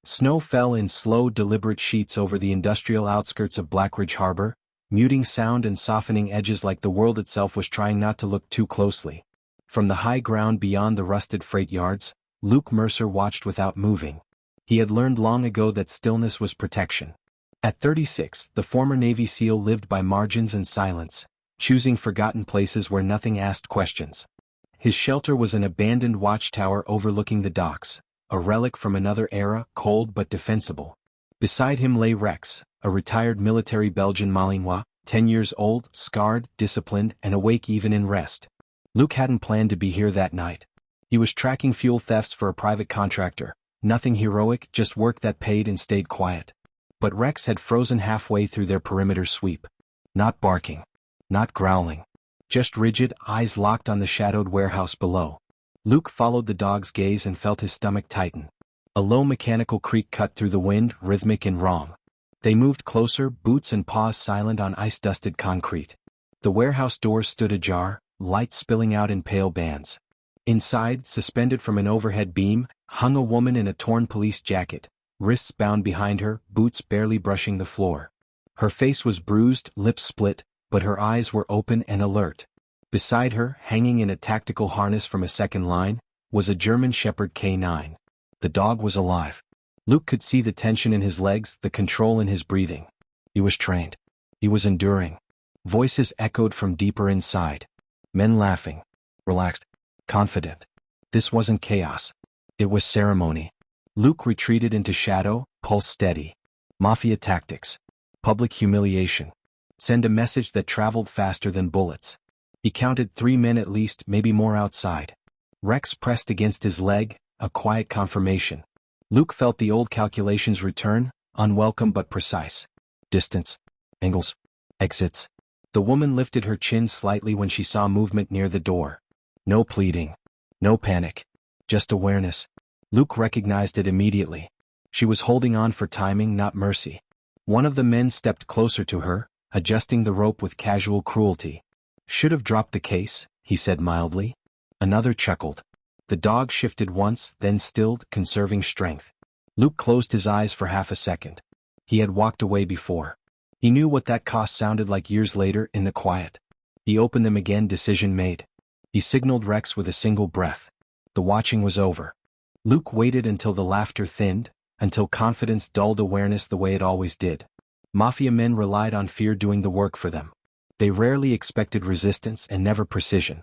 Snow fell in slow, deliberate sheets over the industrial outskirts of Blackridge Harbor, muting sound and softening edges like the world itself was trying not to look too closely. From the high ground beyond the rusted freight yards, Luke Mercer watched without moving. He had learned long ago that stillness was protection. At 36, the former Navy SEAL lived by margins and silence, choosing forgotten places where nothing asked questions. His shelter was an abandoned watchtower overlooking the docks, a relic from another era, cold but defensible. Beside him lay Rex, a retired military Belgian Malinois, 10 years old, scarred, disciplined, and awake even in rest. Luke hadn't planned to be here that night. He was tracking fuel thefts for a private contractor, nothing heroic, just work that paid and stayed quiet. But Rex had frozen halfway through their perimeter sweep. Not barking. Not growling. Just rigid, eyes locked on the shadowed warehouse below. Luke followed the dog's gaze and felt his stomach tighten. A low mechanical creak cut through the wind, rhythmic and wrong. They moved closer, boots and paws silent on ice-dusted concrete. The warehouse doors stood ajar, light spilling out in pale bands. Inside, suspended from an overhead beam, hung a woman in a torn police jacket, wrists bound behind her, boots barely brushing the floor. Her face was bruised, lips split, but her eyes were open and alert. Beside her, hanging in a tactical harness from a second line, was a German Shepherd K9. The dog was alive. Luke could see the tension in his legs, the control in his breathing. He was trained. He was enduring. Voices echoed from deeper inside. Men laughing. Relaxed. Confident. This wasn't chaos. It was ceremony. Luke retreated into shadow, pulse steady. Mafia tactics. Public humiliation. Send a message that traveled faster than bullets. He counted 3 men at least, maybe more outside. Rex pressed against his leg, a quiet confirmation. Luke felt the old calculations return, unwelcome but precise. Distance. Angles. Exits. The woman lifted her chin slightly when she saw movement near the door. No pleading. No panic. Just awareness. Luke recognized it immediately. She was holding on for timing, not mercy. One of the men stepped closer to her, adjusting the rope with casual cruelty. Should have dropped the case, he said mildly. Another chuckled. The dog shifted once, then stilled, conserving strength. Luke closed his eyes for half a second. He had walked away before. He knew what that cost sounded like years later in the quiet. He opened them again, decision made. He signaled Rex with a single breath. The watching was over. Luke waited until the laughter thinned, until confidence dulled awareness the way it always did. Mafia men relied on fear doing the work for them. They rarely expected resistance and never precision.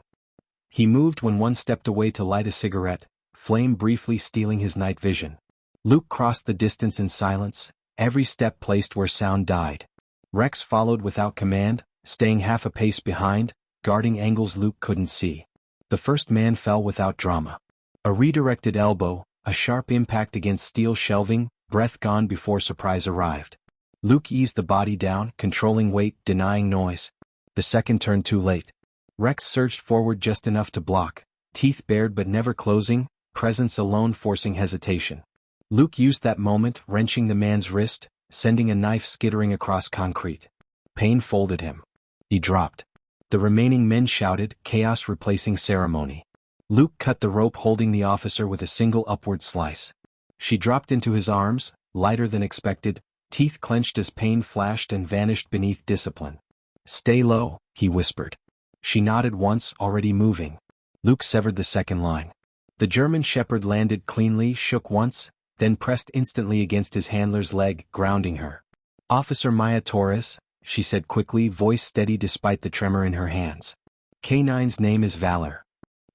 He moved when one stepped away to light a cigarette, flame briefly stealing his night vision. Luke crossed the distance in silence, every step placed where sound died. Rex followed without command, staying half a pace behind, guarding angles Luke couldn't see. The first man fell without drama. A redirected elbow, a sharp impact against steel shelving, breath gone before surprise arrived. Luke eased the body down, controlling weight, denying noise. The second turned too late. Rex surged forward just enough to block, teeth bared but never closing, presence alone forcing hesitation. Luke used that moment, wrenching the man's wrist, sending a knife skittering across concrete. Pain folded him. He dropped. The remaining men shouted, chaos replacing ceremony. Luke cut the rope holding the officer with a single upward slice. She dropped into his arms, lighter than expected, teeth clenched as pain flashed and vanished beneath discipline. Stay low, he whispered. She nodded once, already moving. Luke severed the second line. The German Shepherd landed cleanly, shook once, then pressed instantly against his handler's leg, grounding her. Officer Maya Torres, she said quickly, voice steady despite the tremor in her hands. K9's name is Valor.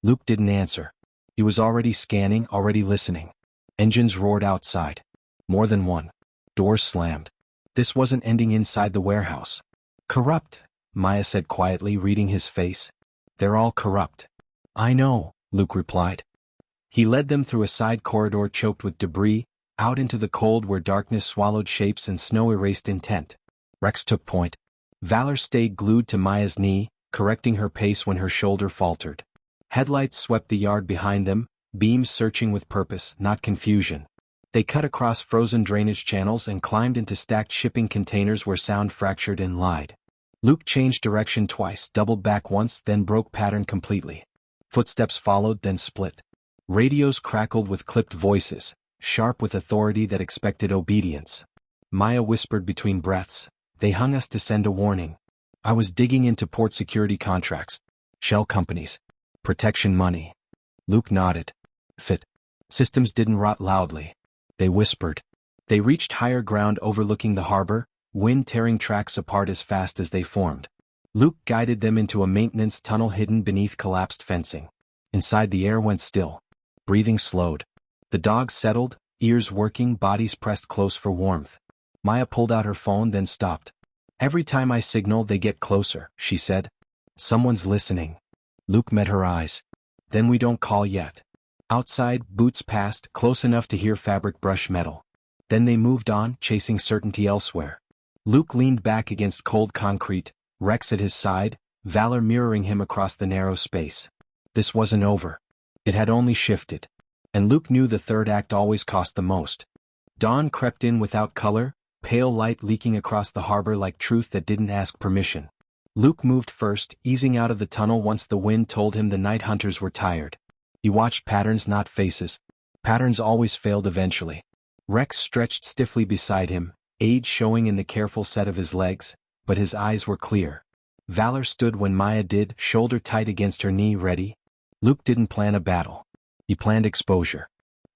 Luke didn't answer. He was already scanning, already listening. Engines roared outside. More than one. Doors slammed. This wasn't ending inside the warehouse. Corrupt, Maya said quietly, reading his face. They're all corrupt. I know, Luke replied. He led them through a side corridor choked with debris, out into the cold where darkness swallowed shapes and snow erased intent. Rex took point. Valor stayed glued to Maya's knee, correcting her pace when her shoulder faltered. Headlights swept the yard behind them, beams searching with purpose, not confusion. They cut across frozen drainage channels and climbed into stacked shipping containers where sound fractured and lied. Luke changed direction twice, doubled back once, then broke pattern completely. Footsteps followed, then split. Radios crackled with clipped voices. sharp with authority that expected obedience. Maya whispered between breaths, "They hung us to send a warning." I was digging into port security contracts, shell companies, protection money. Luke nodded. Fit. Systems didn't rot loudly. They whispered. They reached higher ground overlooking the harbor, wind tearing tracks apart as fast as they formed. Luke guided them into a maintenance tunnel hidden beneath collapsed fencing. Inside, the air went still. Breathing slowed. The dogs settled, ears working, bodies pressed close for warmth. Maya pulled out her phone, then stopped. "Every time I signal, they get closer," she said. "Someone's listening." Luke met her eyes. "Then we don't call yet." Outside, boots passed, close enough to hear fabric brush metal. Then they moved on, chasing certainty elsewhere. Luke leaned back against cold concrete, Rex at his side, Valor mirroring him across the narrow space. This wasn't over. It had only shifted. And Luke knew the third act always cost the most. Dawn crept in without color, pale light leaking across the harbor like truth that didn't ask permission. Luke moved first, easing out of the tunnel once the wind told him the night hunters were tired. He watched patterns, not faces. Patterns always failed eventually. Rex stretched stiffly beside him, age showing in the careful set of his legs, but his eyes were clear. Valor stood when Maya did, shoulder tight against her knee, ready. Luke didn't plan a battle. He planned exposure.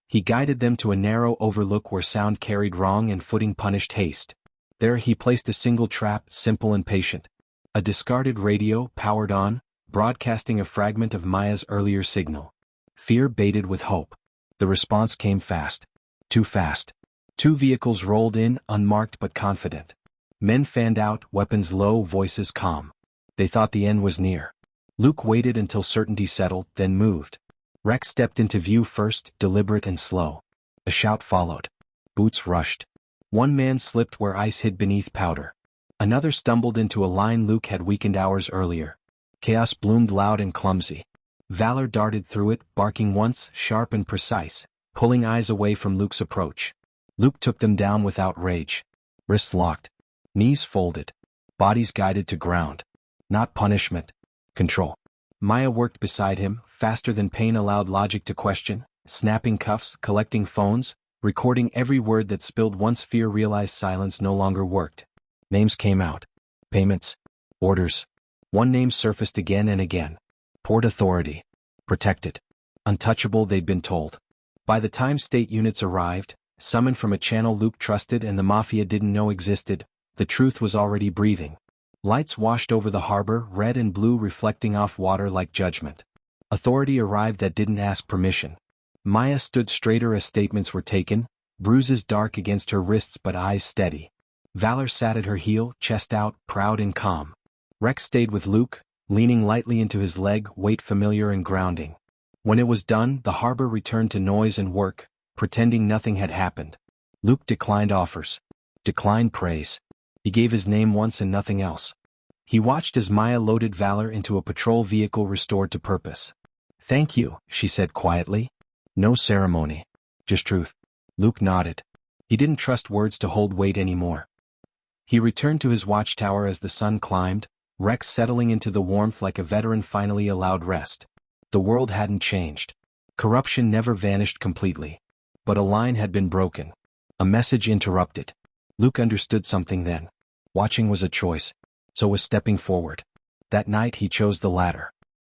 He guided them to a narrow overlook where sound carried wrong and footing punished haste. There he placed a single trap, simple and patient. A discarded radio, powered on, broadcasting a fragment of Maya's earlier signal. Fear baited with hope. The response came fast. Too fast. 2 vehicles rolled in, unmarked but confident. Men fanned out, weapons low, voices calm. They thought the end was near. Luke waited until certainty settled, then moved. Rex stepped into view first, deliberate and slow. A shout followed. Boots rushed. One man slipped where ice hid beneath powder. Another stumbled into a line Luke had weakened hours earlier. Chaos bloomed loud and clumsy. Valor darted through it, barking once, sharp and precise, pulling eyes away from Luke's approach. Luke took them down without rage. Wrists locked. Knees folded. Bodies guided to ground. Not punishment. Control. Maya worked beside him, faster than pain allowed logic to question, snapping cuffs, collecting phones, recording every word that spilled once fear realized silence no longer worked. Names came out. Payments. Orders. One name surfaced again and again. Port Authority. Protected. Untouchable, they'd been told. By the time state units arrived, summoned from a channel Luke trusted and the Mafia didn't know existed, the truth was already breathing. Lights washed over the harbor, red and blue reflecting off water like judgment. Authority arrived that didn't ask permission. Maya stood straighter as statements were taken, bruises dark against her wrists but eyes steady. Valor sat at her heel, chest out, proud and calm. Rex stayed with Luke, leaning lightly into his leg, weight familiar and grounding. When it was done, the harbor returned to noise and work, pretending nothing had happened. Luke declined offers. Declined praise. He gave his name once and nothing else. He watched as Maya loaded Valor into a patrol vehicle restored to purpose. "Thank you," she said quietly. No ceremony. Just truth. Luke nodded. He didn't trust words to hold weight anymore. He returned to his watchtower as the sun climbed, Rex settling into the warmth like a veteran finally allowed rest. The world hadn't changed. Corruption never vanished completely. But a line had been broken. A message interrupted. Luke understood something then. Watching was a choice. So was stepping forward. That night he chose the latter.